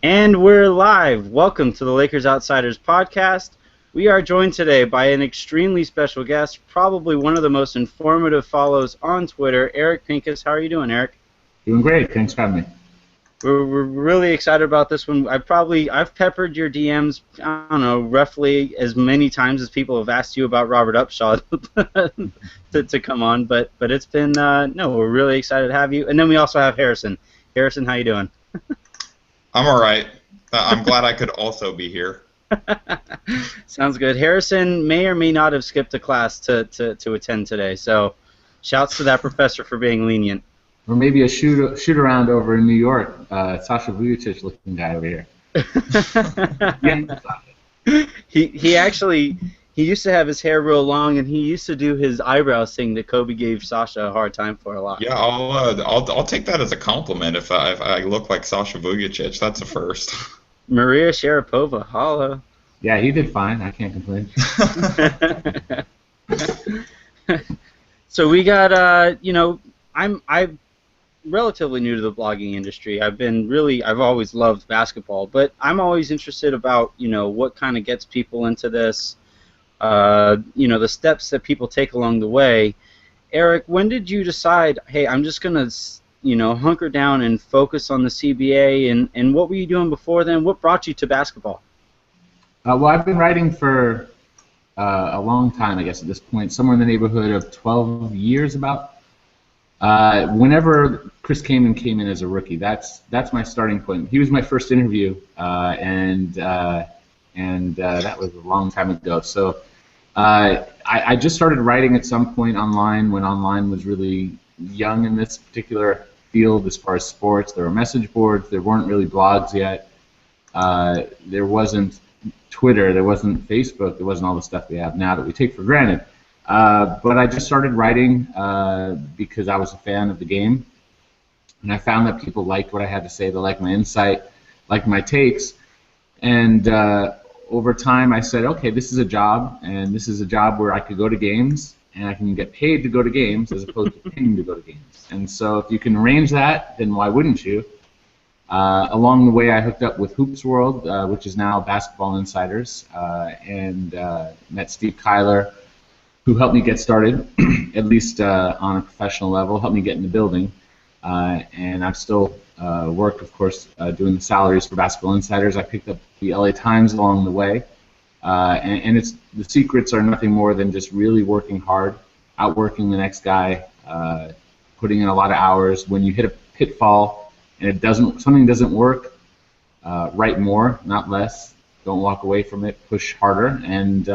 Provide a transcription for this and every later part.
And we're live. Welcome to the Lakers Outsiders podcast. We are joined today by an extremely special guest, probably one of the most informative follows on Twitter, Eric Pincus. How are you doing, Eric? Doing great. Thanks for having me. We're really excited about this one. I've peppered your DMs, I don't know, roughly as many times as people have asked you about Robert Upshaw to come on, but it's been, no, we're really excited to have you. And then we also have Harrison. Harrison, how you doing? I'm all right. I'm glad I could also be here. Sounds good. Harrison may or may not have skipped a class to attend today, so shouts to that professor for being lenient. Or maybe a shoot around over in New York, Sasha Vujacic looking guy over here. Yeah. He used to have his hair real long, and he used to do his eyebrows thing that Kobe gave Sasha a hard time for a lot. Yeah, I'll take that as a compliment if I look like Sasha Vujacic. That's a first. Maria Sharapova, holla. Yeah, he did fine. I can't complain. So we got I'm relatively new to the blogging industry. I've always loved basketball, but I'm always interested about what kind of gets people into this. The steps that people take along the way. Eric, when did you decide, hey, I'm just going to, hunker down and focus on the CBA, and what were you doing before then? What brought you to basketball? Well, I've been writing for a long time, I guess, at this point, somewhere in the neighborhood of 12 years about. Whenever Chris Kaman came in as a rookie, that's my starting point. He was my first interview, and that was a long time ago. So I just started writing at some point online when online was really young in this particular field as far as sports. There were message boards. There weren't really blogs yet. There wasn't Twitter. There wasn't Facebook. There wasn't all the stuff we have now that we take for granted. But I just started writing because I was a fan of the game. And I found that people liked what I had to say. They liked my insight, liked my takes. And over time, I said, okay, this is a job, and this is a job where I could go to games, and I can get paid to go to games as opposed to paying to go to games. And so if you can arrange that, then why wouldn't you? Along the way, I hooked up with Hoops World, which is now Basketball Insiders, and met Steve Kyler, who helped me get started, at least on a professional level, helped me get in the building. And I've still worked, of course, doing the salaries for Basketball Insiders. I picked up the LA Times along the way. And the secrets are nothing more than just really working hard, outworking the next guy, putting in a lot of hours. When you hit a pitfall and something doesn't work, write more, not less. Don't walk away from it. Push harder and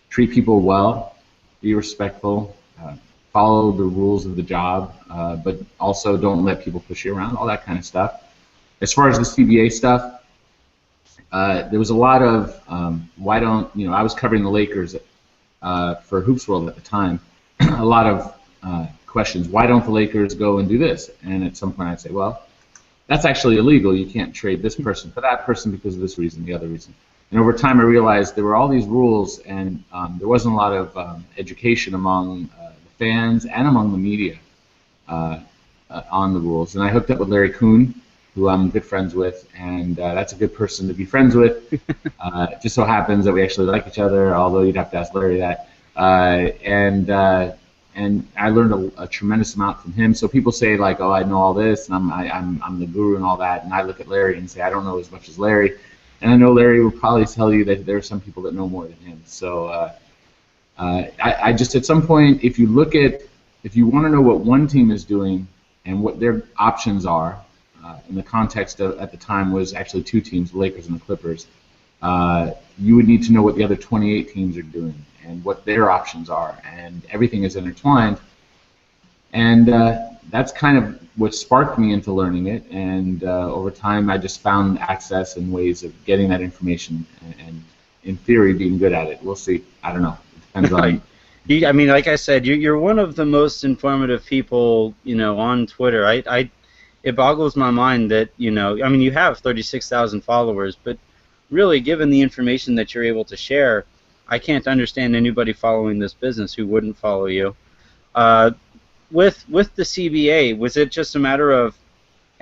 treat people well. Be respectful. Follow the rules of the job, but also don't let people push you around, all that kind of stuff. As far as the CBA stuff, there was a lot of I was covering the Lakers for Hoops World at the time. A lot of questions. Why don't the Lakers go and do this? And at some point I'd say, well, that's actually illegal. You can't trade this person for that person because of this reason, the other reason. And over time I realized there were all these rules, and there wasn't a lot of education among fans and among the media on the rules. And I hooked up with Larry Kuhn, who I'm good friends with, and that's a good person to be friends with. It just so happens that we actually like each other, although you'd have to ask Larry that. And I learned a tremendous amount from him. So people say like, oh, I know all this, and I'm the guru and all that, and I look at Larry and say I don't know as much as Larry. And I know Larry will probably tell you that there are some people that know more than him. So I just, at some point, if you want to know what one team is doing and what their options are, in the context of, at the time, was actually two teams, the Lakers and the Clippers, you would need to know what the other 28 teams are doing and what their options are, and everything is intertwined. And that's kind of what sparked me into learning it, and over time I just found access and ways of getting that information, and in theory being good at it. We'll see. I don't know. It depends on. I mean, like I said, you're one of the most informative people, on Twitter. It boggles my mind that, you have 36,000 followers, but really, given the information that you're able to share, I can't understand anybody following this business who wouldn't follow you. With the CBA, was it just a matter of,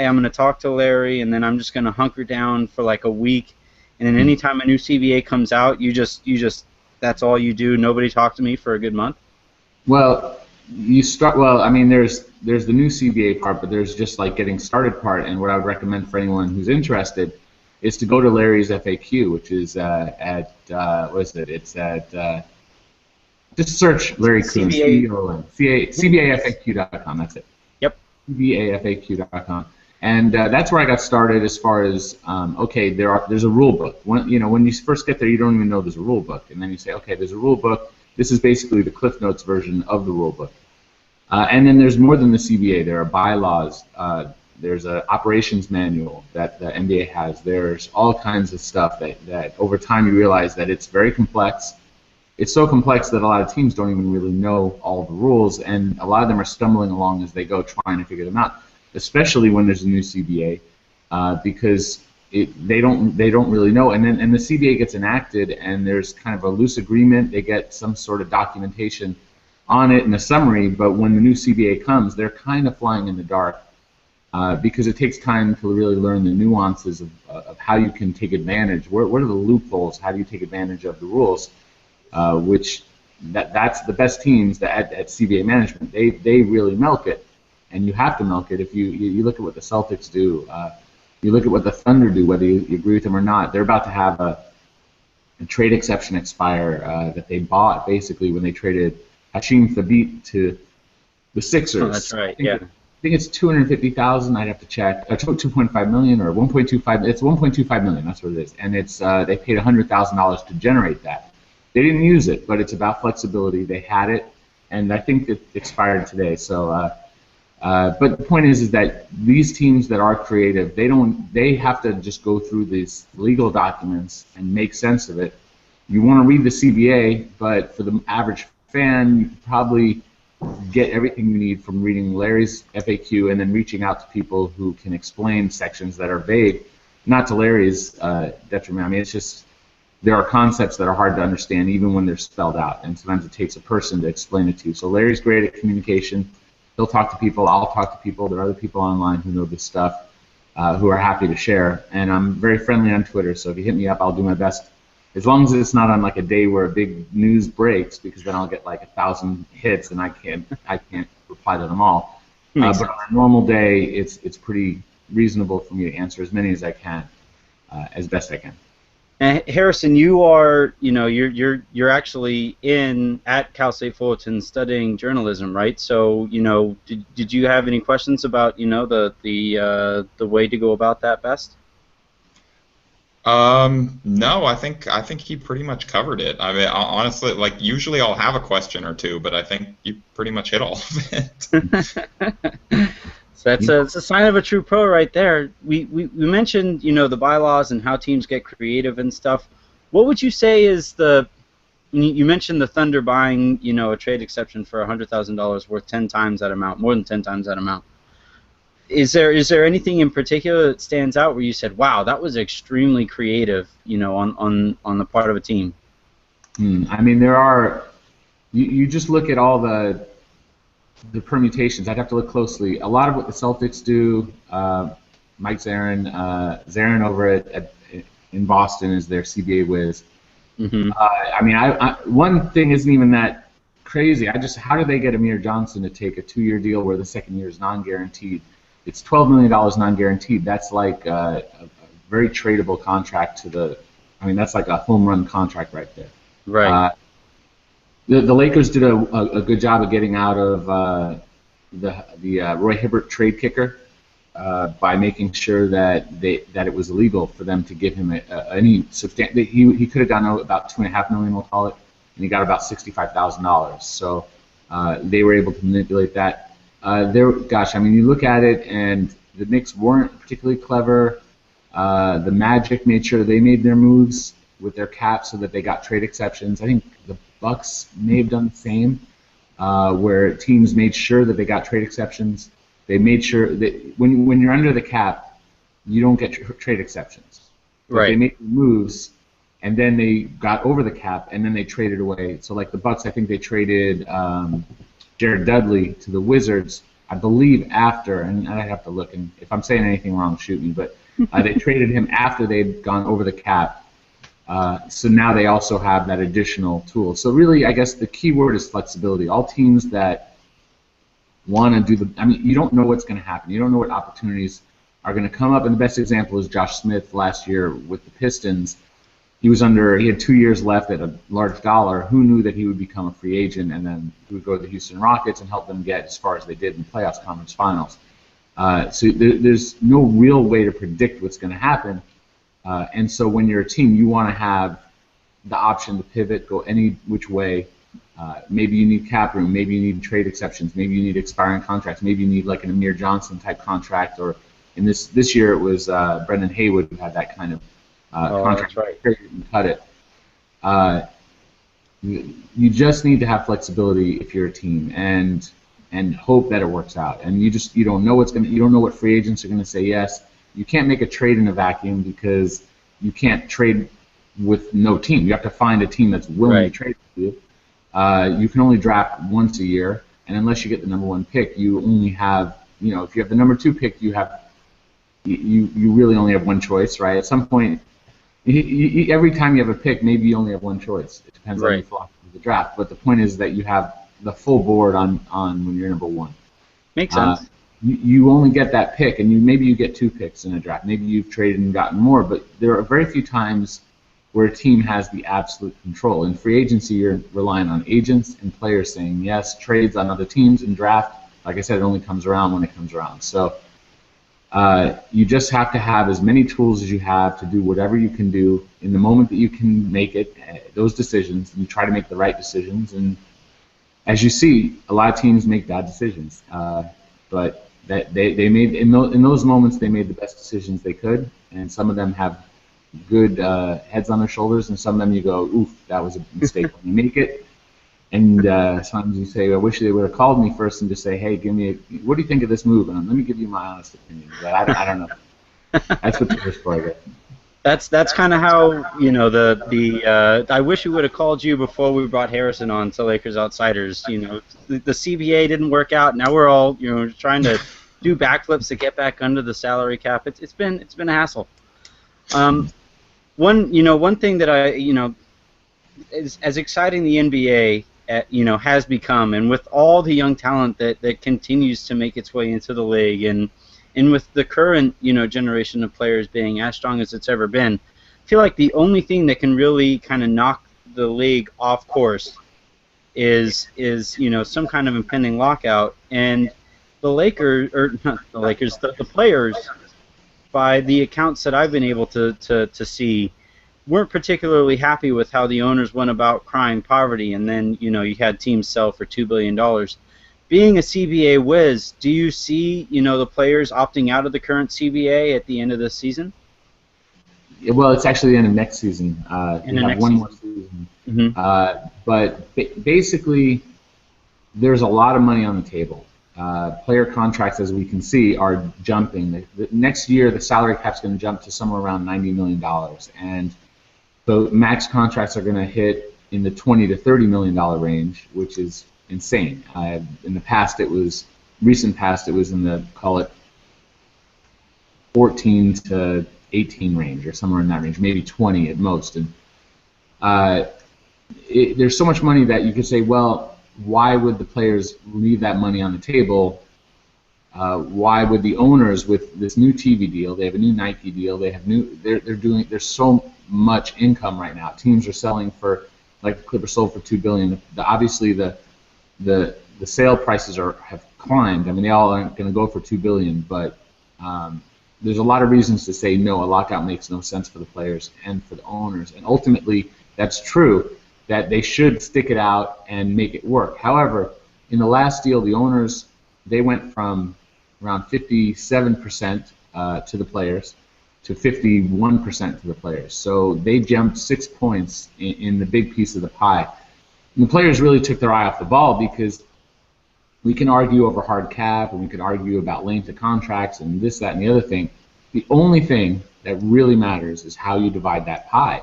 hey, I'm going to talk to Larry, and then I'm just going to hunker down for like a week, and then anytime a new CBA comes out, you just that's all you do. Nobody talk to me for a good month. Well, you start. Well, I mean, there's the new CBA part, but there's just like getting started part. And what I would recommend for anyone who's interested is to go to Larry's FAQ, which is at what is it? It's at just search Larry Kuhn, CEO, CBAFAQ.com. That's it. Yep. CBAFAQ.com. And that's where I got started as far as, okay, there's a rule book. When you first get there, you don't even know there's a rule book. And then you say, okay, there's a rule book. This is basically the Cliff Notes version of the rule book. And then there's more than the CBA. There are bylaws. There's an operations manual that the NBA has. There's all kinds of stuff that over time you realize that it's very complex. It's so complex that a lot of teams don't even really know all the rules, and a lot of them are stumbling along as they go trying to figure them out, especially when there's a new CBA, because they don't really know. And the CBA gets enacted, and there's kind of a loose agreement. They get some sort of documentation on it and a summary, but when the new CBA comes, they're kind of flying in the dark. Because it takes time to really learn the nuances of how you can take advantage. What are the loopholes? How do you take advantage of the rules? That's the best teams at CBA management. They really milk it, and you have to milk it. If you look at what the Celtics do, you look at what the Thunder do, whether you agree with them or not. They're about to have a trade exception expire that they bought basically when they traded Hashim Thabit to the Sixers. Oh, that's right. Yeah. I think it's 250,000. I'd have to check. 2.5 million or 1.25. It's 1.25 million. That's what it is. And it's they paid $100,000 to generate that. They didn't use it, but it's about flexibility. They had it, and I think it expired today. So, but the point is that these teams that are creative, they have to just go through these legal documents and make sense of it. You want to read the CBA, but for the average fan, you probably get everything you need from reading Larry's FAQ and then reaching out to people who can explain sections that are vague, not to Larry's detriment. I mean, it's just there are concepts that are hard to understand even when they're spelled out, and sometimes it takes a person to explain it to you. So Larry's great at communication. He'll talk to people. I'll talk to people. There are other people online who know this stuff who are happy to share, and I'm very friendly on Twitter, so if you hit me up, I'll do my best. As long as it's not on like a day where a big news breaks, because then I'll get like 1,000 hits and I can't reply to them all. But on a normal day, it's pretty reasonable for me to answer as many as I can, as best I can. And Harrison, you are, you're actually at Cal State Fullerton studying journalism, right? So, did you have any questions about, the way to go about that best? No, I think he pretty much covered it. I mean, honestly, like usually I'll have a question or two, but I think you pretty much hit all of it. So it's a sign of a true pro right there. We mentioned, the bylaws and how teams get creative and stuff. What would you say is you mentioned the Thunder buying, a trade exception for $100,000 worth 10 times that amount, more than 10 times that amount. Is there anything in particular that stands out where you said, wow, that was extremely creative, on the part of a team? I mean, there are. You just look at all the permutations. I'd have to look closely. A lot of what the Celtics do, Mike Zarin over in Boston is their CBA whiz. Mm-hmm. I mean, one thing isn't even that crazy. How did they get Amir Johnson to take a 2-year deal where the second year is non-guaranteed? It's $12 million non-guaranteed. That's like a very tradable contract that's like a home run contract right there. Right. The Lakers did a good job of getting out of the Roy Hibbert trade kicker by making sure that it was illegal for them to give him any substantial. He could have gotten about $2.5 million, we'll call it, and he got about $65,000. So they were able to manipulate that. You look at it, and the Knicks weren't particularly clever. The Magic made sure they made their moves with their cap so that they got trade exceptions. I think the Bucks may have done the same, where teams made sure that they got trade exceptions. They made sure that when you're under the cap, you don't get trade exceptions. But right. They made moves, and then they got over the cap, and then they traded away. So like the Bucks, I think they traded Jared Dudley to the Wizards. I believe after, and I'd have to look, and if I'm saying anything wrong, shoot me, but they traded him after they'd gone over the cap. So now they also have that additional tool. So really, I guess the key word is flexibility. All teams that want to do you don't know what's going to happen. You don't know what opportunities are going to come up, and the best example is Josh Smith last year with the Pistons. He had 2 years left at a large dollar. Who knew that he would become a free agent, and then he would go to the Houston Rockets and help them get as far as they did in the playoffs, conference finals. So there's no real way to predict what's going to happen. And so when you're a team, you want to have the option to pivot, go any which way. Maybe you need cap room. Maybe you need trade exceptions. Maybe you need expiring contracts. Maybe you need like an Amir Johnson type contract. Or in this year it was Brendan Haywood who had that kind of contract. That's right. And cut it. You just need to have flexibility if you're a team and hope that it works out. And you don't know you don't know what free agents are going to say yes. You can't make a trade in a vacuum because you can't trade with no team. You have to find a team that's willing to trade with you. You can only draft once a year, and unless you get the number 1 pick, you only have, if you have the number 2 pick, you really only have one choice, right? At some point, every time you have a pick, maybe you only have one choice. It depends on your philosophy of the draft. But the point is that you have the full board on when you're number 1. Makes sense. You only get that pick, and maybe you get 2 picks in a draft. Maybe you've traded and gotten more, but there are very few times where a team has the absolute control. In free agency, you're relying on agents and players saying yes, trades on other teams, and draft, like I said, it only comes around when it comes around. So you just have to have as many tools as you have to do whatever you can do in the moment that you can make those decisions, and you try to make the right decisions. And as you see, a lot of teams make bad decisions, but they made in those moments they made the best decisions they could, and some of them have good heads on their shoulders, and some of them you go, oof, that was a mistake when you make it. And sometimes you say, I wish they would have called me first and just say, hey, what do you think of this move? And let me give you my honest opinion. But I don't know. That's what the for, I guess. That's kind of how I wish we would have called you before we brought Harrison on to Lakers Outsiders. The CBA didn't work out. Now we're all trying to do backflips to get back under the salary cap. It's been a hassle. One thing that is as exciting the NBA has become, and with all the young talent that continues to make its way into the league, and with the current generation of players being as strong as it's ever been, I feel like the only thing that can really kind of knock the league off course is some kind of impending lockout. And the Lakers, or not the Lakers, the players, by the accounts that I've been able to see, weren't particularly happy with how the owners went about crying poverty, and then you had teams sell for $2 billion. Being a CBA whiz, do you see the players opting out of the current CBA at the end of this season? Well, it's actually the end of next season. We have one more season. Mm-hmm. But basically, there's a lot of money on the table. Player contracts, as we can see, are jumping. Next year, the salary cap's going to jump to somewhere around $90 million, and the max contracts are going to hit in the $20 to $30 million range, which is insane. In the recent past, it was in the, call it, 14 to 18 range, or somewhere in that range, maybe 20 at most. And there's so much money that you could say, well, why would the players leave that money on the table? Why would the owners, with this new TV deal, they have a new Nike deal, there's so much income right now. Teams are selling for, like the Clippers sold for $2 billion. Obviously, the sale prices have climbed. I mean, they all aren't going to go for $2 billion, but there's a lot of reasons to say no. A lockout makes no sense for the players and for the owners, and ultimately, that's true, that they should stick it out and make it work. However, in the last deal, the owners, they went from around 57% to the players to 51% to the players. So they jumped 6 points in the big piece of the pie. And the players really took their eye off the ball, because we can argue over hard cap, and we can argue about length of contracts and this, that, and the other thing. The only thing that really matters is how you divide that pie.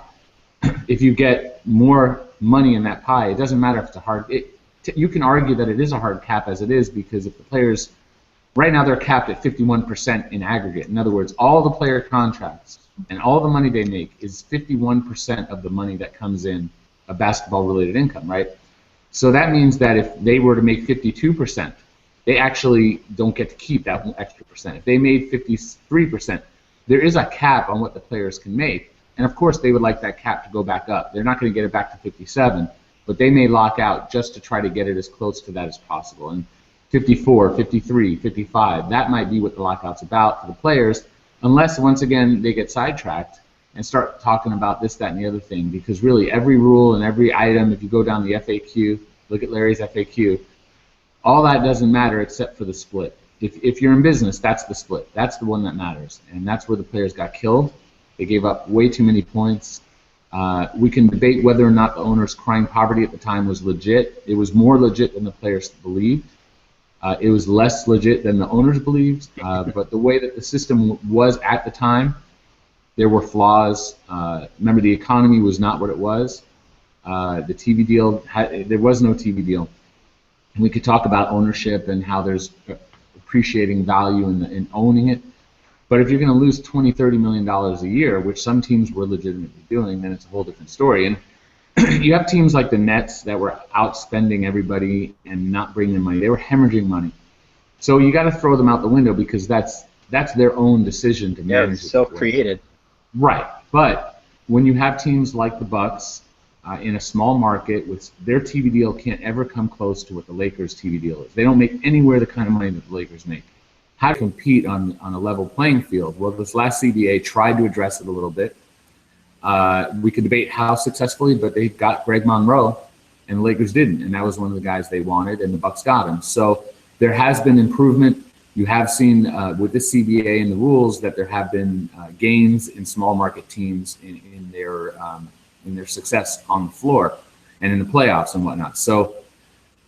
If you get more money in that pie, it doesn't matter if it's a hard. You can argue that it is a hard cap as it is, because if the players Right now they're capped at 51% in aggregate. In other words, all the player contracts and all the money they make is 51% of the money that comes in of basketball-related income, right? So that means that if they were to make 52%, they actually don't get to keep that extra percent. If they made 53%, there is a cap on what the players can make. And of course, they would like that cap to go back up. They're not going to get it back to 57, but they may lock out just to try to get it as close to that as possible. And 54, 53, 55, that might be what the lockout's about for the players, unless, once again, they get sidetracked and start talking about this, that, and the other thing. Because really, every rule and every item, if you go down the FAQ, look at Larry's FAQ, all that doesn't matter except for the split. If you're in business, that's the split. That's the one that matters. And that's where the players got killed. They gave up way too many points. We can debate whether or not the owner's crying poverty at the time was legit. It was more legit than the players believed. It was less legit than the owners believed. But the way that the system was at the time, there were flaws. Remember, the economy was not what it was. The TV deal, there was no TV deal. And we could talk about ownership and how there's appreciating value in owning it. But if you're going to lose $20, $30 million a year, which some teams were legitimately doing, then it's a whole different story. And you have teams like the Nets that were outspending everybody and not bringing money. They were hemorrhaging money. So you got to throw them out the window because that's their own decision to manage. It's self-created. Right. But when you have teams like the Bucks in a small market, with their TV deal can't ever come close to what the Lakers' TV deal is. They don't make anywhere the kind of money that the Lakers make. How to compete on a level playing field? Well, this last CBA tried to address it a little bit. We could debate how successfully, but they got Greg Monroe, and the Lakers didn't, and that was one of the guys they wanted, and the Bucks got him. So there has been improvement. You have seen with this CBA and the rules that there have been gains in small market teams in their success on the floor and in the playoffs and whatnot. So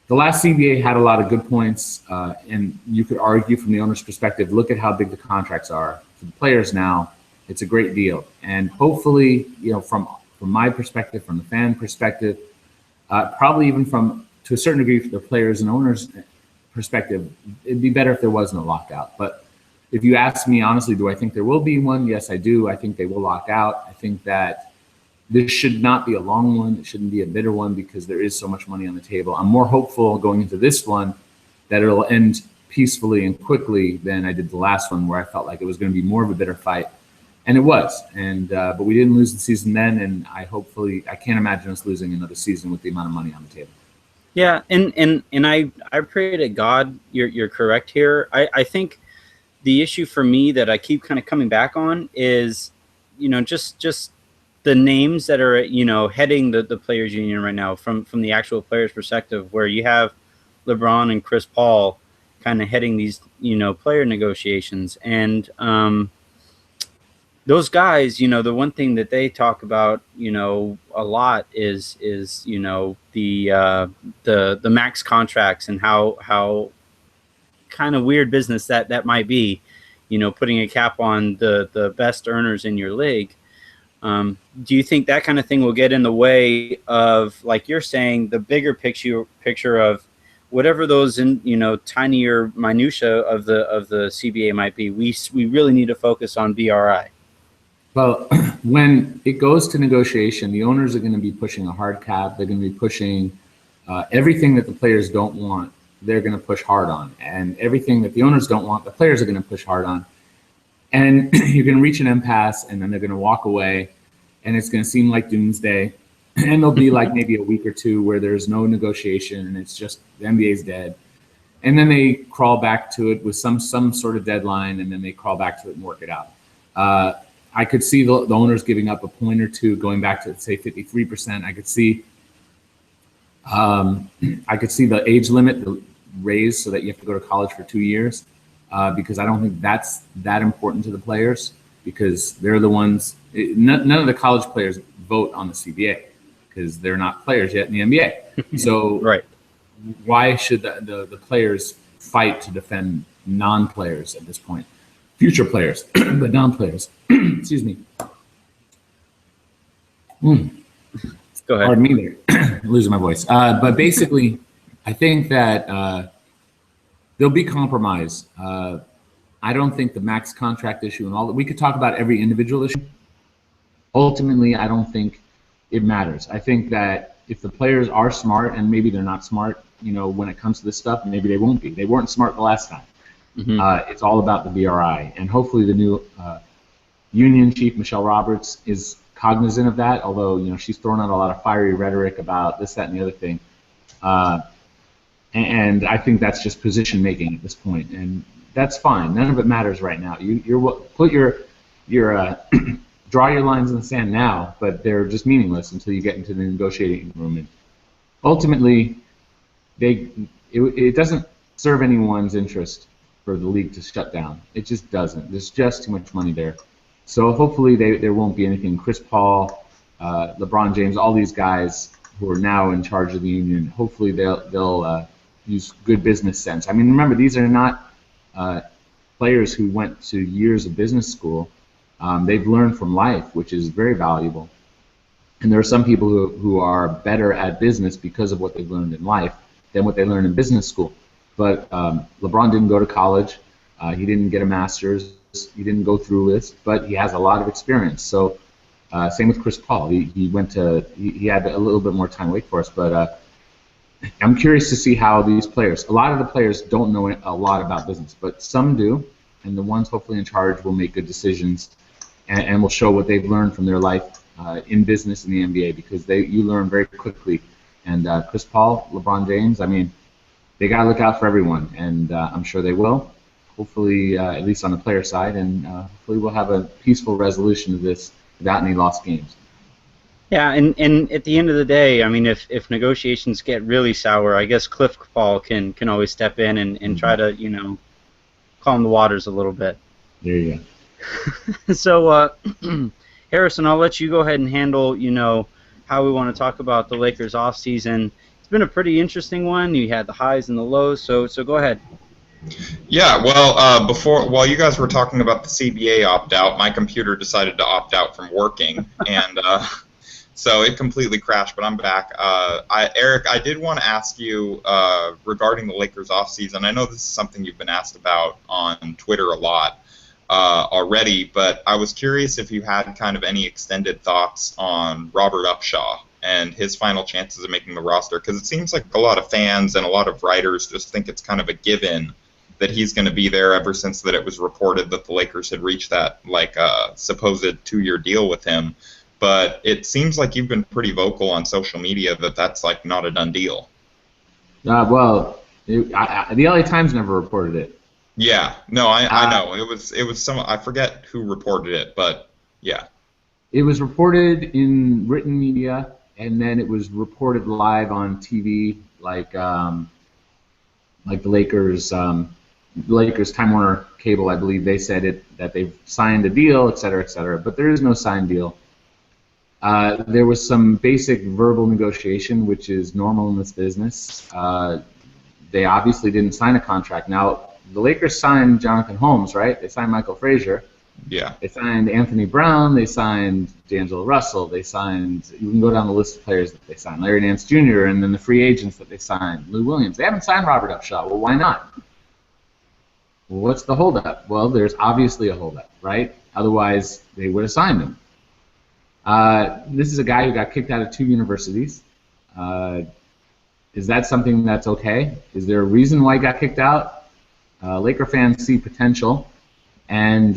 the last CBA had a lot of good points, and you could argue from the owner's perspective, look at how big the contracts are. For the players now, it's a great deal. And hopefully, from my perspective, from the fan perspective, probably even to a certain degree, for the players and owners' perspective, it'd be better if there was no lockout. But if you ask me honestly, do I think there will be one? Yes, I do. I think they will lock out. I think that this should not be a long one. It shouldn't be a bitter one because there is so much money on the table. I'm more hopeful going into this one that it'll end peacefully and quickly than I did the last one, where I felt like it was going to be more of a bitter fight. And it was. But we didn't lose the season then, and I can't imagine us losing another season with the amount of money on the table. Yeah, and I pray to God you're correct here. I think the issue for me that I keep kind of coming back on is, just the names that are, heading the players union right now from the actual players' perspective, where you have LeBron and Chris Paul kind of heading these, player negotiations. And those guys, the one thing that they talk about, a lot is the max contracts and how kind of weird business that might be, putting a cap on the best earners in your league. Do you think that kind of thing will get in the way of, like you're saying, the bigger picture of whatever those tinier minutia of the CBA might be? We really need to focus on BRI. Well, when it goes to negotiation, the owners are going to be pushing a hard cap. They're going to be pushing everything that the players don't want. They're going to push hard on, and everything that the owners don't want, the players are going to push hard on. And you're going to reach an impasse, and then they're going to walk away, and it's going to seem like doomsday. And there'll be like maybe a week or two where there's no negotiation, and it's just the NBA's dead. And then they crawl back to it with some sort of deadline, and then they crawl back to it and work it out. I could see the owners giving up a point or two, going back to, say, 53%. I could see the age limit raised so that you have to go to college for 2 years. Because I don't think that's that important to the players, because they're the ones. None of the college players vote on the CBA because they're not players yet in the NBA. So right. Why should the players fight to defend non-players at this point? Future players, but non-players. Excuse me. Go ahead. Pardon me there. Losing my voice. But basically, I think that there'll be compromise. I don't think the max contract issue and all that, we could talk about every individual issue. Ultimately, I don't think it matters. I think that if the players are smart, and maybe they're not smart, when it comes to this stuff, maybe they won't be. They weren't smart the last time. It's all about the BRI, and hopefully the new union chief, Michelle Roberts, is cognizant of that, although she's throwing out a lot of fiery rhetoric about this, that, and the other thing. And I think that's just position making at this point, and that's fine. None of it matters right now. Put your draw your lines in the sand now, but they're just meaningless until you get into the negotiating room. And ultimately, it doesn't serve anyone's interest for the league to shut down. It just doesn't. There's just too much money there. So hopefully there won't be anything. Chris Paul, LeBron James, all these guys who are now in charge of the union, hopefully they'll use good business sense. I mean, remember, these are not players who went to years of business school. They've learned from life, which is very valuable. And there are some people who are better at business because of what they've learned in life than what they learned in business school. But LeBron didn't go to college. He didn't get a master's. He didn't go through this, but he has a lot of experience. So same with Chris Paul. He had a little bit more time at Wake Forest, but I'm curious to see how these players, a lot of the players don't know a lot about business, but some do, and the ones hopefully in charge will make good decisions and will show what they've learned from their life in business in the NBA, because you learn very quickly. And Chris Paul, LeBron James, I mean, they got to look out for everyone, and I'm sure they will. Hopefully, at least on the player side, and hopefully we'll have a peaceful resolution of this without any lost games. Yeah, and at the end of the day, I mean, if negotiations get really sour, I guess Cliff Paul can always step in and try to, calm the waters a little bit. There you go. So, Harrison, I'll let you go ahead and handle, how we want to talk about the Lakers offseason. It's been a pretty interesting one. You had the highs and the lows, so go ahead. Yeah, well, while you guys were talking about the CBA opt-out, my computer decided to opt out from working, and so it completely crashed, but I'm back. Eric, I did want to ask you regarding the Lakers offseason. I know this is something you've been asked about on Twitter a lot already, but I was curious if you had kind of any extended thoughts on Robert Upshaw and his final chances of making the roster, because it seems like a lot of fans and a lot of writers just think it's kind of a given that he's going to be there ever since that it was reported that the Lakers had reached that supposed 2-year deal with him. But it seems like you've been pretty vocal on social media that that's not a done deal. The LA Times never reported it. Yeah, no, I know it was some, I forget who reported it, but yeah. It was reported in written media, and then it was reported live on TV, like the Lakers Time Warner Cable, I believe they said that they've signed a deal, et cetera, et cetera. But there is no signed deal. There was some basic verbal negotiation, which is normal in this business. They obviously didn't sign a contract. Now, the Lakers signed Jonathan Holmes, right? They signed Michael Frazier. Yeah. They signed Anthony Brown. They signed D'Angelo Russell. They signed, you can go down the list of players that they signed, Larry Nance Jr., and then the free agents that they signed, Lou Williams. They haven't signed Robert Upshaw. Well, why not? Well, what's the holdup? Well, there's obviously a holdup, right? Otherwise, they would have signed him. This is a guy who got kicked out of 2 universities. Is that something that's okay? Is there a reason why he got kicked out? Laker fans see potential, and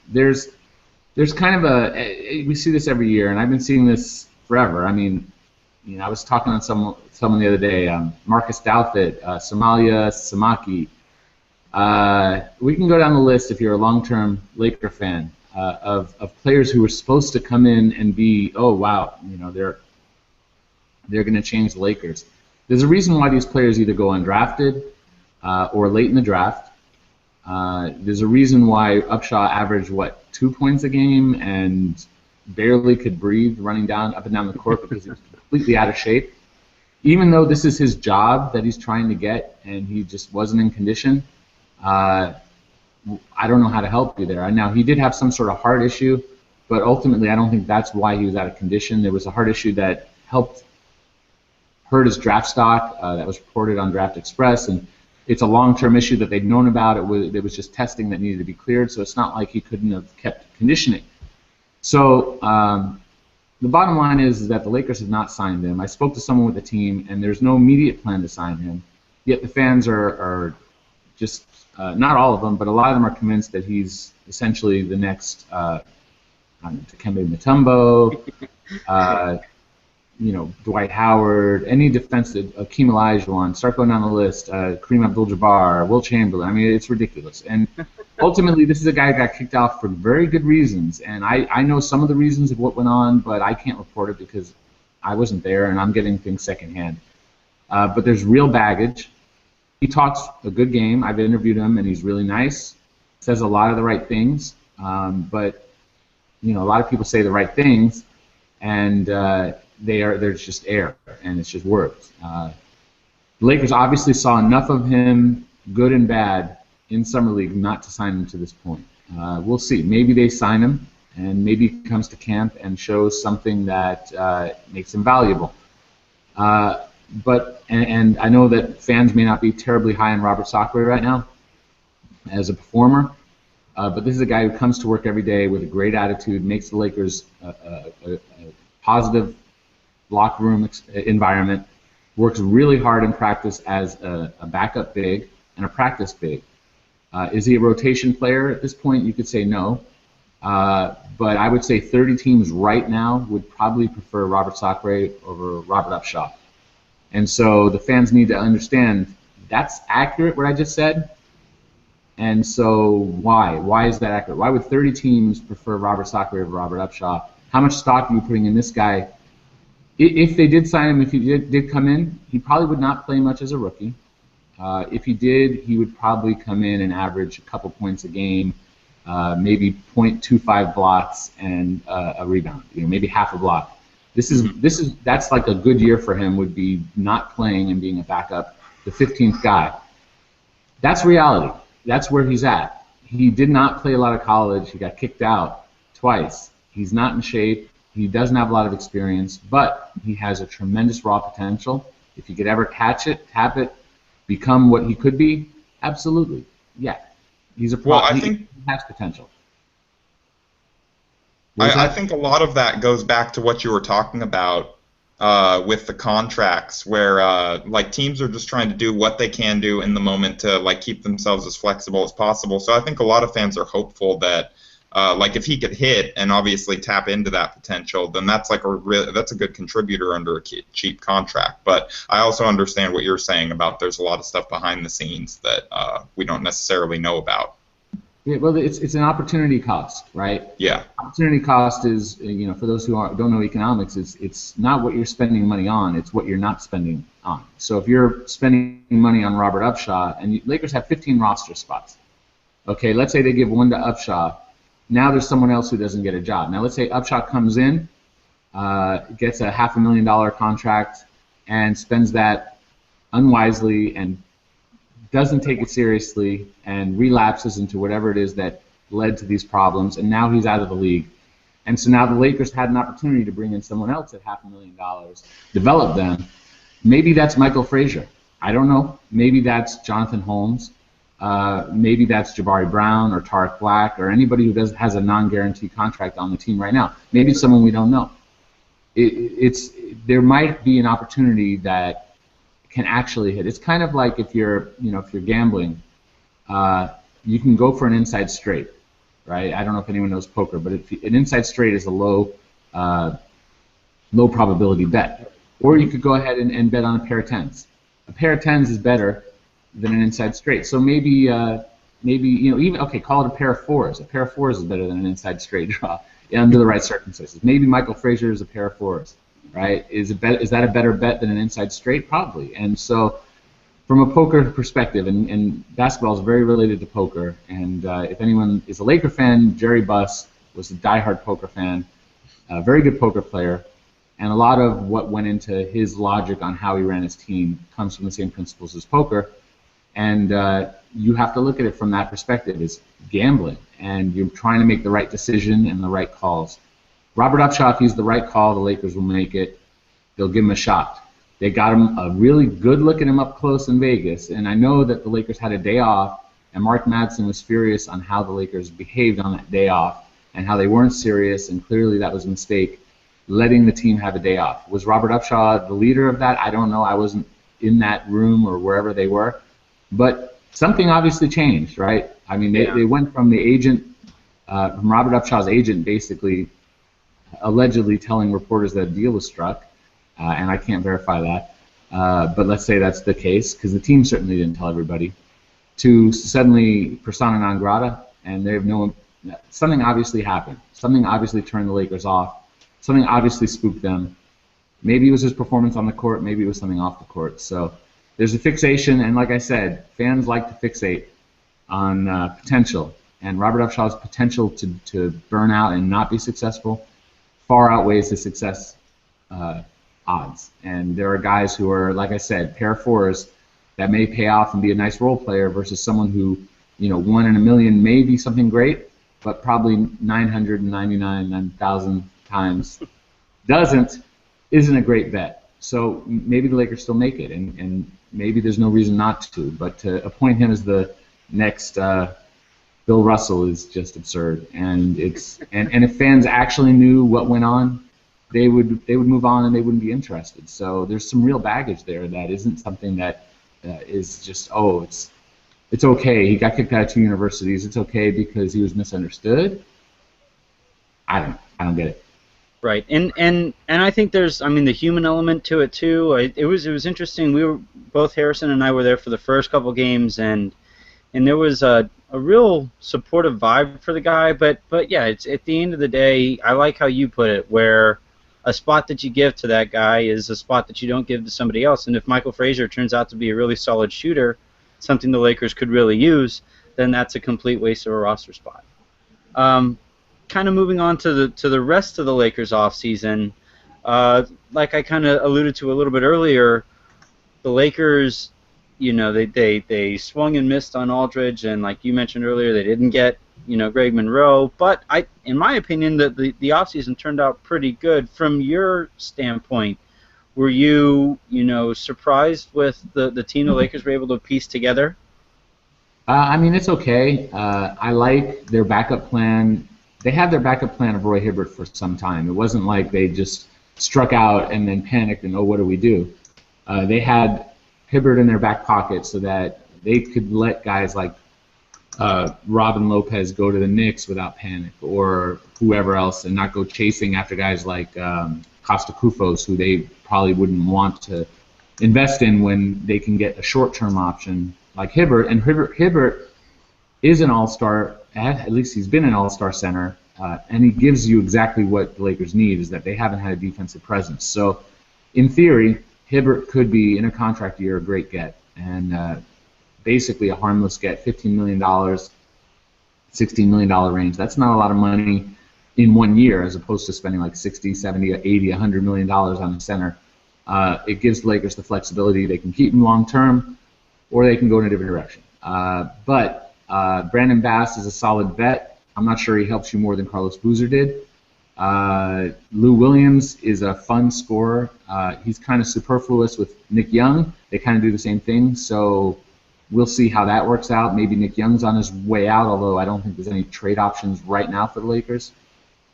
there's kind of we see this every year, and I've been seeing this forever. I mean, I was talking to someone the other day, Marcus Douthat, Somalia Samaki. We can go down the list if you're a long-term Laker fan of players who were supposed to come in and be, oh wow, they're going to change the Lakers. There's a reason why these players either go undrafted or late in the draft. There's a reason why Upshaw averaged 2 points a game and barely could breathe running up and down the court because he was completely out of shape. Even though this is his job that he's trying to get and he just wasn't in condition, I don't know how to help you there. Now, he did have some sort of heart issue, but ultimately I don't think that's why he was out of condition. There was a heart issue that hurt his draft stock that was reported on Draft Express, and it's a long-term issue that they'd known about. It was just testing that needed to be cleared, so it's not like he couldn't have kept conditioning. So the bottom line is that the Lakers have not signed him. I spoke to someone with the team, and there's no immediate plan to sign him. Yet the fans are just, not all of them, but a lot of them are convinced that he's essentially the next Dikembe Mutombo, Dwight Howard, any defensive, Akeem Olajuwon, start going down the list, Kareem Abdul-Jabbar, Will Chamberlain. I mean, it's ridiculous. And ultimately, this is a guy who got kicked off for very good reasons. And I know some of the reasons of what went on, but I can't report it because I wasn't there, and I'm getting things secondhand. But there's real baggage. He talks a good game. I've interviewed him, and he's really nice. Says a lot of the right things. But a lot of people say the right things, and there's just air, and it's just words. The Lakers obviously saw enough of him, good and bad, in Summer League not to sign him to this point. We'll see. Maybe they sign him, and maybe he comes to camp and shows something that makes him valuable. But I know that fans may not be terribly high on Robert Sacre right now as a performer, but this is a guy who comes to work every day with a great attitude, makes the Lakers a positive locker room environment, works really hard in practice as a backup big and a practice big. Is he a rotation player? At this point, you could say no. But I would say 30 teams right now would probably prefer Robert Sacre over Robert Upshaw. And so the fans need to understand that's accurate, what I just said. And so why? Why is that accurate? Why would 30 teams prefer Robert Sacre over Robert Upshaw? How much stock are you putting in this guy? If they did sign him, if he did come in, he probably would not play much as a rookie. If he did, he would probably come in and average a couple points a game, maybe 0.25 blocks and a rebound, maybe half a block. That's like a good year for him, would be not playing and being a backup, the 15th guy. That's reality. That's where he's at. He did not play a lot of college. He got kicked out twice. He's not in shape. He doesn't have a lot of experience, but he has a tremendous raw potential. If he could ever catch it, tap it, become what he could be, absolutely, yeah. He's a pro. Well, I think he has potential. I think a lot of that goes back to what you were talking about with the contracts, where like teams are just trying to do what they can do in the moment to like keep themselves as flexible as possible. So I think a lot of fans are hopeful that like if he could hit and obviously tap into that potential, then that's like that's a good contributor under a cheap contract. But I also understand what you're saying about there's a lot of stuff behind the scenes that we don't necessarily know about. Yeah, well, it's an opportunity cost, right? Yeah. Opportunity cost is, for those who don't know economics, it's not what you're spending money on, it's what you're not spending on. So if you're spending money on Robert Upshaw, and Lakers have 15 roster spots, okay, let's say they give one to Upshaw, now there's someone else who doesn't get a job. Now let's say Upshaw comes in, gets a $500,000 contract, and spends that unwisely and doesn't take it seriously and relapses into whatever it is that led to these problems, and now he's out of the league. And so now the Lakers had an opportunity to bring in someone else at $500,000, develop them. Maybe that's Michael Frazier. I don't know. Maybe that's Jonathan Holmes. Maybe that's Jabari Brown or Tariq Black or anybody who has a non-guaranteed contract on the team right now. Maybe it's someone we don't know. There might be an opportunity that can actually hit. It's kind of like if you're gambling, you can go for an inside straight, right? I don't know if anyone knows poker, but an inside straight is a low probability bet. Or you could go ahead and bet on a pair of tens. A pair of tens is better than an inside straight. So maybe call it a pair of fours. A pair of fours is better than an inside straight draw under the right circumstances. Maybe Michael Frazier is a pair of fours. Right? Is that a better bet than an inside straight? Probably. And so from a poker perspective, and basketball is very related to poker, and if anyone is a Laker fan, Jerry Buss was a diehard poker fan, a very good poker player, and a lot of what went into his logic on how he ran his team comes from the same principles as poker, and you have to look at it from that perspective. It's gambling, and you're trying to make the right decision and the right calls. Robert Upshaw, if he's the right call, the Lakers will make it. They'll give him a shot. They got him a really good look at him up close in Vegas, and I know that the Lakers had a day off, and Mark Madsen was furious on how the Lakers behaved on that day off and how they weren't serious, and clearly that was a mistake, letting the team have a day off. Was Robert Upshaw the leader of that? I don't know. I wasn't in that room or wherever they were, but something obviously changed, right? I mean, they went from the agent, from Robert Upshaw's agent, basically allegedly telling reporters that a deal was struck, and I can't verify that, but let's say that's the case, because the team certainly didn't tell everybody, to suddenly persona non grata, and they have no, something obviously happened. Something obviously turned the Lakers off. Something obviously spooked them. Maybe it was his performance on the court, maybe it was something off the court. So there's a fixation, and like I said, fans like to fixate on potential, and Robert Upshaw's potential to burn out and not be successful far outweighs his success odds. And there are guys who are, like I said, pair fours that may pay off and be a nice role player versus someone who, 1 in a million may be something great, but probably 999,000 times isn't a great bet. So maybe the Lakers still make it, and maybe there's no reason not to. But to appoint him as the next Bill Russell is just absurd. And if fans actually knew what went on, they would move on and they wouldn't be interested. So there's some real baggage there that isn't something that is just, it's okay. He got kicked out of 2 universities. It's okay because he was misunderstood. I don't get it. Right, and I think there's, the human element to it too. It was interesting. We were both, Harrison and I were there for the first couple games, and there was a real supportive vibe for the guy. But yeah, it's at the end of the day, I like how you put it, where a spot that you give to that guy is a spot that you don't give to somebody else. And if Michael Frazier turns out to be a really solid shooter, something the Lakers could really use, then that's a complete waste of a roster spot. Kind of moving on to the rest of the Lakers offseason, like I kind of alluded to a little bit earlier, the Lakers, they swung and missed on Aldridge, and like you mentioned earlier, they didn't get Greg Monroe. But in my opinion, the offseason turned out pretty good. From your standpoint, were you surprised with the team the Lakers were able to piece together? It's okay. I like their backup plan. They had their backup plan of Roy Hibbert for some time. It wasn't like they just struck out and then panicked and, what do we do? They had Hibbert in their back pocket so that they could let guys like Robin Lopez go to the Knicks without panic, or whoever else, and not go chasing after guys like Costa Koufos, who they probably wouldn't want to invest in when they can get a short-term option like Hibbert. And Hibbert is an all-star. At least he's been an all-star center, and he gives you exactly what the Lakers need, is that they haven't had a defensive presence. So, in theory, Hibbert could be, in a contract year, a great get, and basically a harmless get, $15 million, $16 million range. That's not a lot of money in 1 year, as opposed to spending like 60, 70, 80, $100 million on a center. It gives the Lakers the flexibility. They can keep him long-term, or they can go in a different direction. But Brandon Bass is a solid vet. I'm not sure he helps you more than Carlos Boozer did. Lou Williams is a fun scorer. He's kind of superfluous with Nick Young. They kind of do the same thing, so we'll see how that works out. Maybe Nick Young's on his way out, although I don't think there's any trade options right now for the Lakers.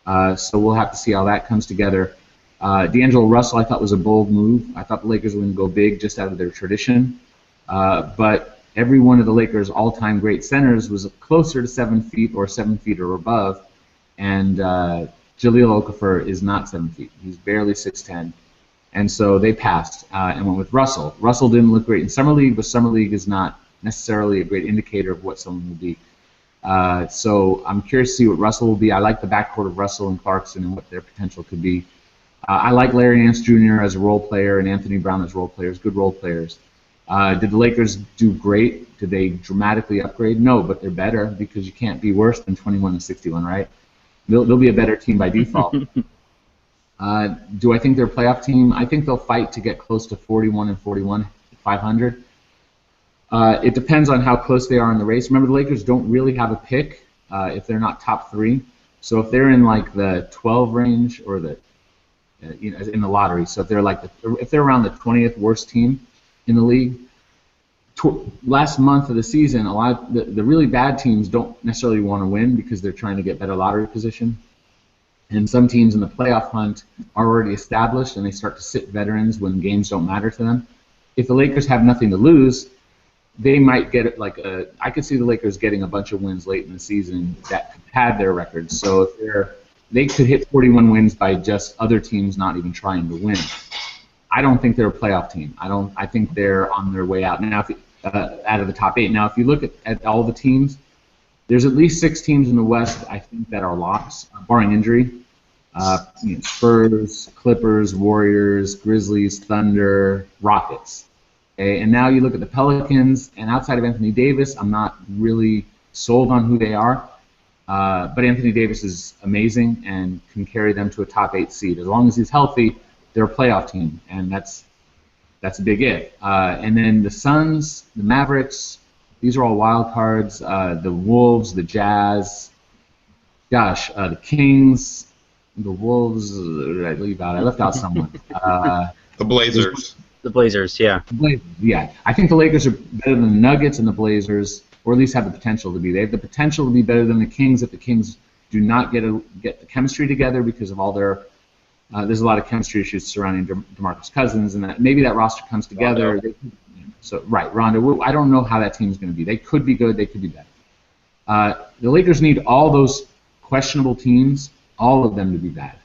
So we'll have to see how that comes together. D'Angelo Russell I thought was a bold move. I thought the Lakers were going to go big just out of their tradition. But every one of the Lakers' all-time great centers was closer to 7 feet or 7 feet or above, and Jahlil Okafor is not 7 feet. He's barely 6'10", and so they passed and went with Russell. Russell didn't look great in Summer League, but Summer League is not necessarily a great indicator of what someone will be. So I'm curious to see what Russell will be. I like the backcourt of Russell and Clarkson and what their potential could be. I like Larry Nance Jr. as a role player and Anthony Brown as role players, good role players. Did the Lakers do great? Did they dramatically upgrade? No, but they're better because you can't be worse than 21-61, right? They'll be a better team by default. Do I think they're a playoff team? I think they'll fight to get close to 41-41, 500. It depends on how close they are in the race. Remember, the Lakers don't really have a pick if they're not top 3. So if they're in like the 12 range or the in the lottery. So if they're around the 20th worst team in the league, last month of the season, a lot of the really bad teams don't necessarily want to win because they're trying to get better lottery position. And some teams in the playoff hunt are already established, and they start to sit veterans when games don't matter to them. If the Lakers have nothing to lose, they might get I could see the Lakers getting a bunch of wins late in the season that could pad their records. So if they could hit 41 wins by just other teams not even trying to win. I don't think they're a playoff team. I think they're on their way out now. Out of the top 8. Now, if you look at all the teams, there's at least 6 teams in the West, I think, that are locks, barring injury. Spurs, Clippers, Warriors, Grizzlies, Thunder, Rockets. Okay? And now you look at the Pelicans, and outside of Anthony Davis, I'm not really sold on who they are. But Anthony Davis is amazing and can carry them to a top 8 seed. As long as he's healthy, they're a playoff team, and that's a big if. And then the Suns, the Mavericks, these are all wild cards. The Wolves, the Jazz, the Kings, the Wolves. Did I leave out? I left out someone. The Blazers. The Blazers, yeah. Yeah. I think the Lakers are better than the Nuggets and the Blazers, or at least have the potential to be. They have the potential to be better than the Kings if the Kings do not get the chemistry together because of all their there's a lot of chemistry issues surrounding DeMarcus Cousins, and maybe that roster comes together. Rondo. I don't know how that team's going to be. They could be good. They could be bad. The Lakers need all those questionable teams, all of them, to be bad,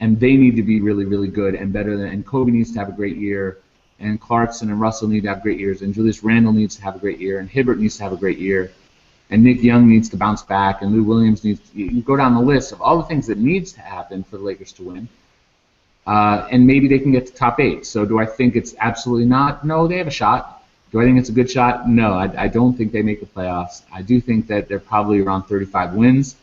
and they need to be really, really good and better than. And Kobe needs to have a great year, and Clarkson and Russell need to have great years, and Julius Randle needs to have a great year, and Hibbert needs to have a great year, and Nick Young needs to bounce back, and Lou Williams needs. You go down the list of all the things that needs to happen for the Lakers to win. And maybe they can get to top 8. So do I think it's absolutely not? No, they have a shot. Do I think it's a good shot? No, I don't think they make the playoffs. I do think that they're probably around 35 wins,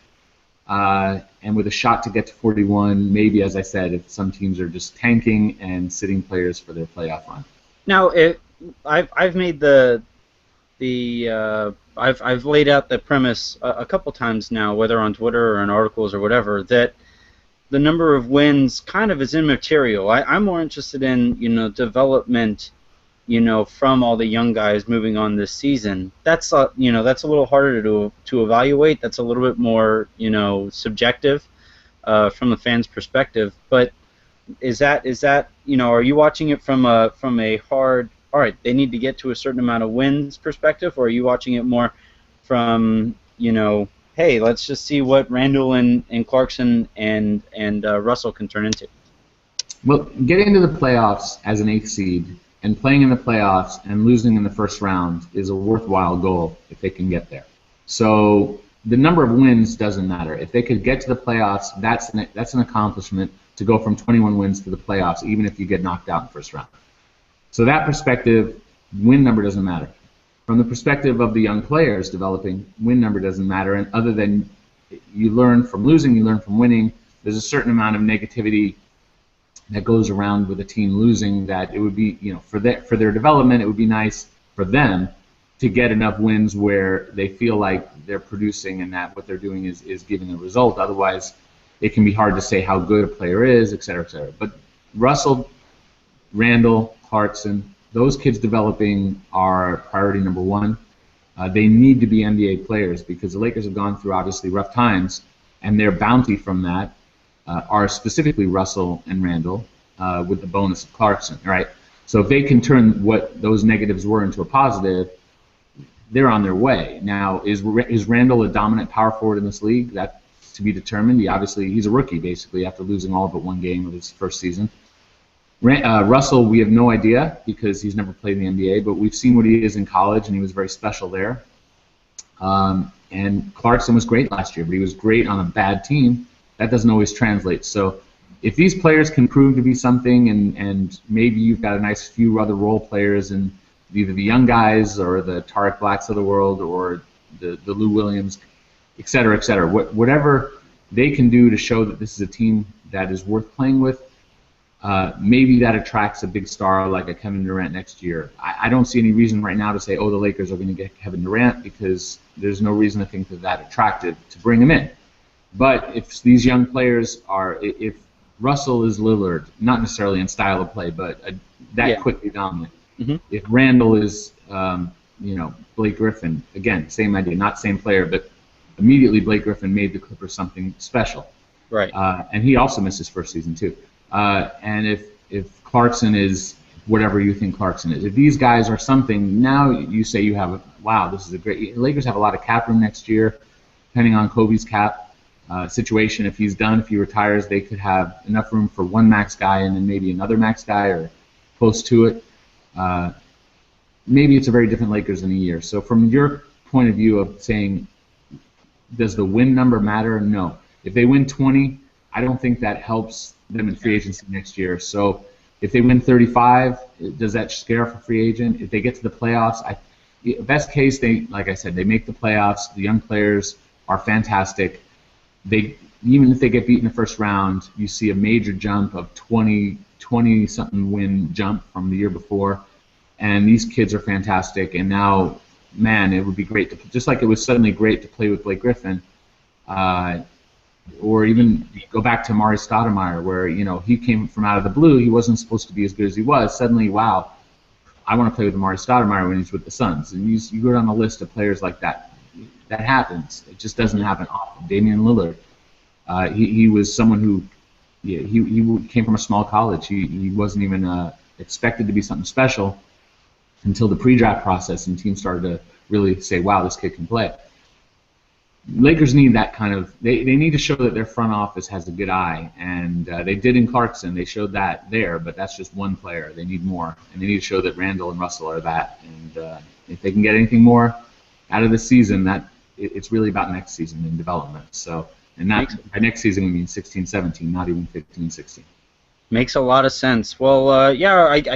and with a shot to get to 41, maybe, as I said, if some teams are just tanking and sitting players for their playoff run. Now, I've made I've laid out the premise a couple times now, whether on Twitter or in articles or whatever, that the number of wins kind of is immaterial. I'm more interested in, development, from all the young guys moving on this season. That's that's a little harder to evaluate. That's a little bit more, subjective from the fans' perspective. But is that are you watching it from a hard, all right, they need to get to a certain amount of wins perspective, or are you watching it more from, hey, let's just see what Randall and Clarkson and Russell can turn into? Well, getting to the playoffs as an 8th seed and playing in the playoffs and losing in the first round is a worthwhile goal if they can get there. So the number of wins doesn't matter. If they could get to the playoffs, that's an accomplishment to go from 21 wins to the playoffs, even if you get knocked out in the first round. So that perspective, win number doesn't matter. From the perspective of the young players developing, win number doesn't matter, and other than you learn from losing, you learn from winning, there's a certain amount of negativity that goes around with a team losing that it would be, for their development, it would be nice for them to get enough wins where they feel like they're producing and that what they're doing is giving a result. Otherwise, it can be hard to say how good a player is, et cetera, et cetera. But Russell, Randall, Clarkson, those kids developing are priority number 1. They need to be NBA players because the Lakers have gone through obviously rough times, and their bounty from that are specifically Russell and Randall with the bonus of Clarkson. Right? So if they can turn what those negatives were into a positive, they're on their way. Now, is Randall a dominant power forward in this league? That's to be determined. He's a rookie basically after losing all but one game of his first season. Russell, we have no idea because he's never played in the NBA, but we've seen what he is in college, and he was very special there. And Clarkson was great last year, but he was great on a bad team. That doesn't always translate. So if these players can prove to be something, and maybe you've got a nice few other role players, and either the young guys or the Tarek Blacks of the world or the Lou Williams, et cetera, whatever they can do to show that this is a team that is worth playing with, maybe that attracts a big star like a Kevin Durant next year. I don't see any reason right now to say, oh, the Lakers are going to get Kevin Durant, because there's no reason to think that attractive to bring him in. But if these young players are, if Russell is Lillard, not necessarily in style of play, but that quickly dominant. Mm-hmm. If Randall is, Blake Griffin, again, same idea, not same player, but immediately Blake Griffin made the Clippers something special. Right. And he also missed his first season too. And if Clarkson is whatever you think Clarkson is, if these guys are something, now you say you have this is a great. Lakers have a lot of cap room next year, depending on Kobe's cap situation. If he's done, if he retires, they could have enough room for one max guy and then maybe another max guy or close to it. Maybe it's a very different Lakers in a year. So from your point of view of saying, does the win number matter? No. If they win 20, I don't think that helps them in free agency next year. So if they win 35, does that scare off a free agent? If they get to the playoffs, best case, like I said, they make the playoffs. The young players are fantastic. Even if they get beat in the first round, you see a major jump of 20-something win jump from the year before. And these kids are fantastic. And now, man, it would be great to, just like it was suddenly great to play with Blake Griffin, or even go back to Amari Stoudemire, where he came from out of the blue. He wasn't supposed to be as good as he was. Suddenly, wow, I want to play with Amari Stoudemire when he's with the Suns. And you go down the list of players like that. That happens. It just doesn't happen often. Damian Lillard, he was someone who, he came from a small college. He wasn't even expected to be something special until the pre-draft process, and teams started to really say, wow, this kid can play. Lakers need that kind of, they need to show that their front office has a good eye, and they did in Clarkson. They showed that there, but that's just one player. They need more, and they need to show that Randall and Russell are that. And if they can get anything more out of the season, it's really about next season and development. So, and by next season we mean 16-17, not even 15-16. Makes a lot of sense. Well, I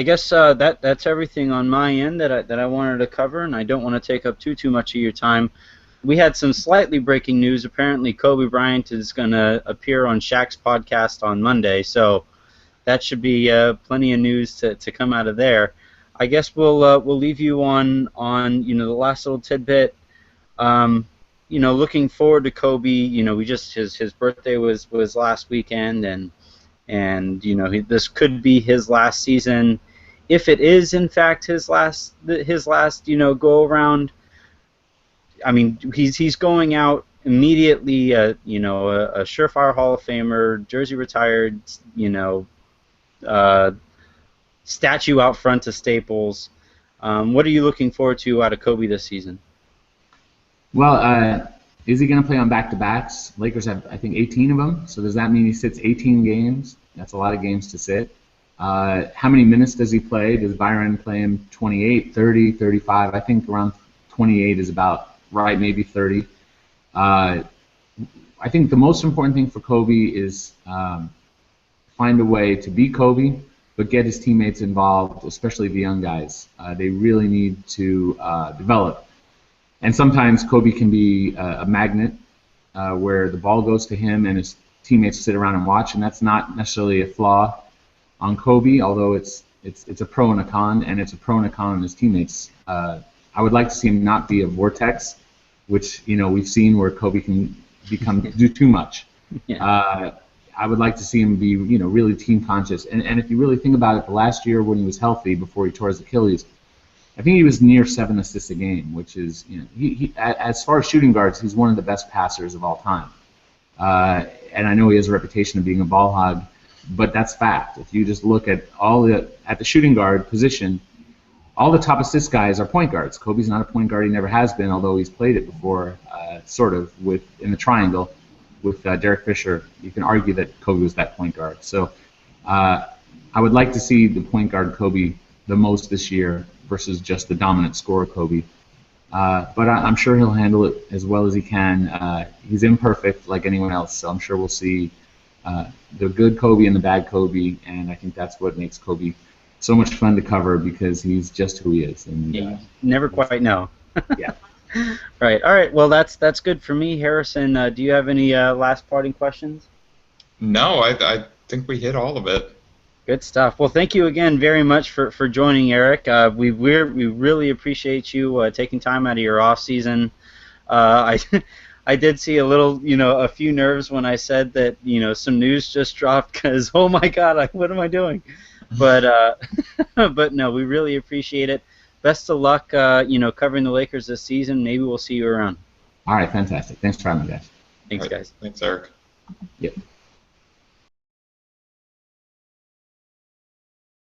guess that's everything on my end that I wanted to cover, and I don't want to take up too much of your time. We had some slightly breaking news. Apparently, Kobe Bryant is going to appear on Shaq's podcast on Monday, so that should be plenty of news to come out of there. I guess we'll leave you on the last little tidbit. Looking forward to Kobe. We just his birthday was last weekend, and this could be his last season. If it is in fact his last go around, I mean he's going out immediately. A surefire Hall of Famer, jersey retired. Statue out front to Staples. What are you looking forward to out of Kobe this season? Well, is he going to play on back-to-backs? Lakers have, I think, 18 of them. So does that mean he sits 18 games? That's a lot of games to sit. How many minutes does he play? Does Byron play him 28, 30, 35? I think around 28 is about right, maybe 30. I think the most important thing for Kobe is find a way to be Kobe, but get his teammates involved, especially the young guys. They really need to develop. And sometimes Kobe can be a magnet where the ball goes to him and his teammates sit around and watch, and that's not necessarily a flaw on Kobe, although it's a pro and a con, and it's a pro and a con on his teammates. I would like to see him not be a vortex, which we've seen where Kobe can do too much. Yeah. I would like to see him be really team conscious, and if you really think about it, the last year when he was healthy before he tore his Achilles, I think he was near 7 assists a game, which is, he as far as shooting guards, he's one of the best passers of all time. And I know he has a reputation of being a ball hog, but that's fact. If you just look at at the shooting guard position, all the top assist guys are point guards. Kobe's not a point guard; he never has been, although he's played it before, sort of in the triangle with Derek Fisher. You can argue that Kobe was that point guard. So I would like to see the point guard Kobe the most this year versus just the dominant scorer Kobe. But I'm sure he'll handle it as well as he can. He's imperfect like anyone else, so I'm sure we'll see the good Kobe and the bad Kobe, and I think that's what makes Kobe so much fun to cover because he's just who he is. And you never quite know. Yeah. Right. All right. Well, that's good for me, Harrison. Do you have any last parting questions? No, I think we hit all of it. Good stuff. Well, thank you again very much for joining, Eric. We really appreciate you taking time out of your off season. I I did see a little, a few nerves when I said that, some news just dropped because, oh my God, what am I doing? But but no, we really appreciate it. Best of luck, covering the Lakers this season. Maybe we'll see you around. All right, fantastic. Thanks for having me, guys. Thanks, All right. guys. Thanks, Eric. Yep.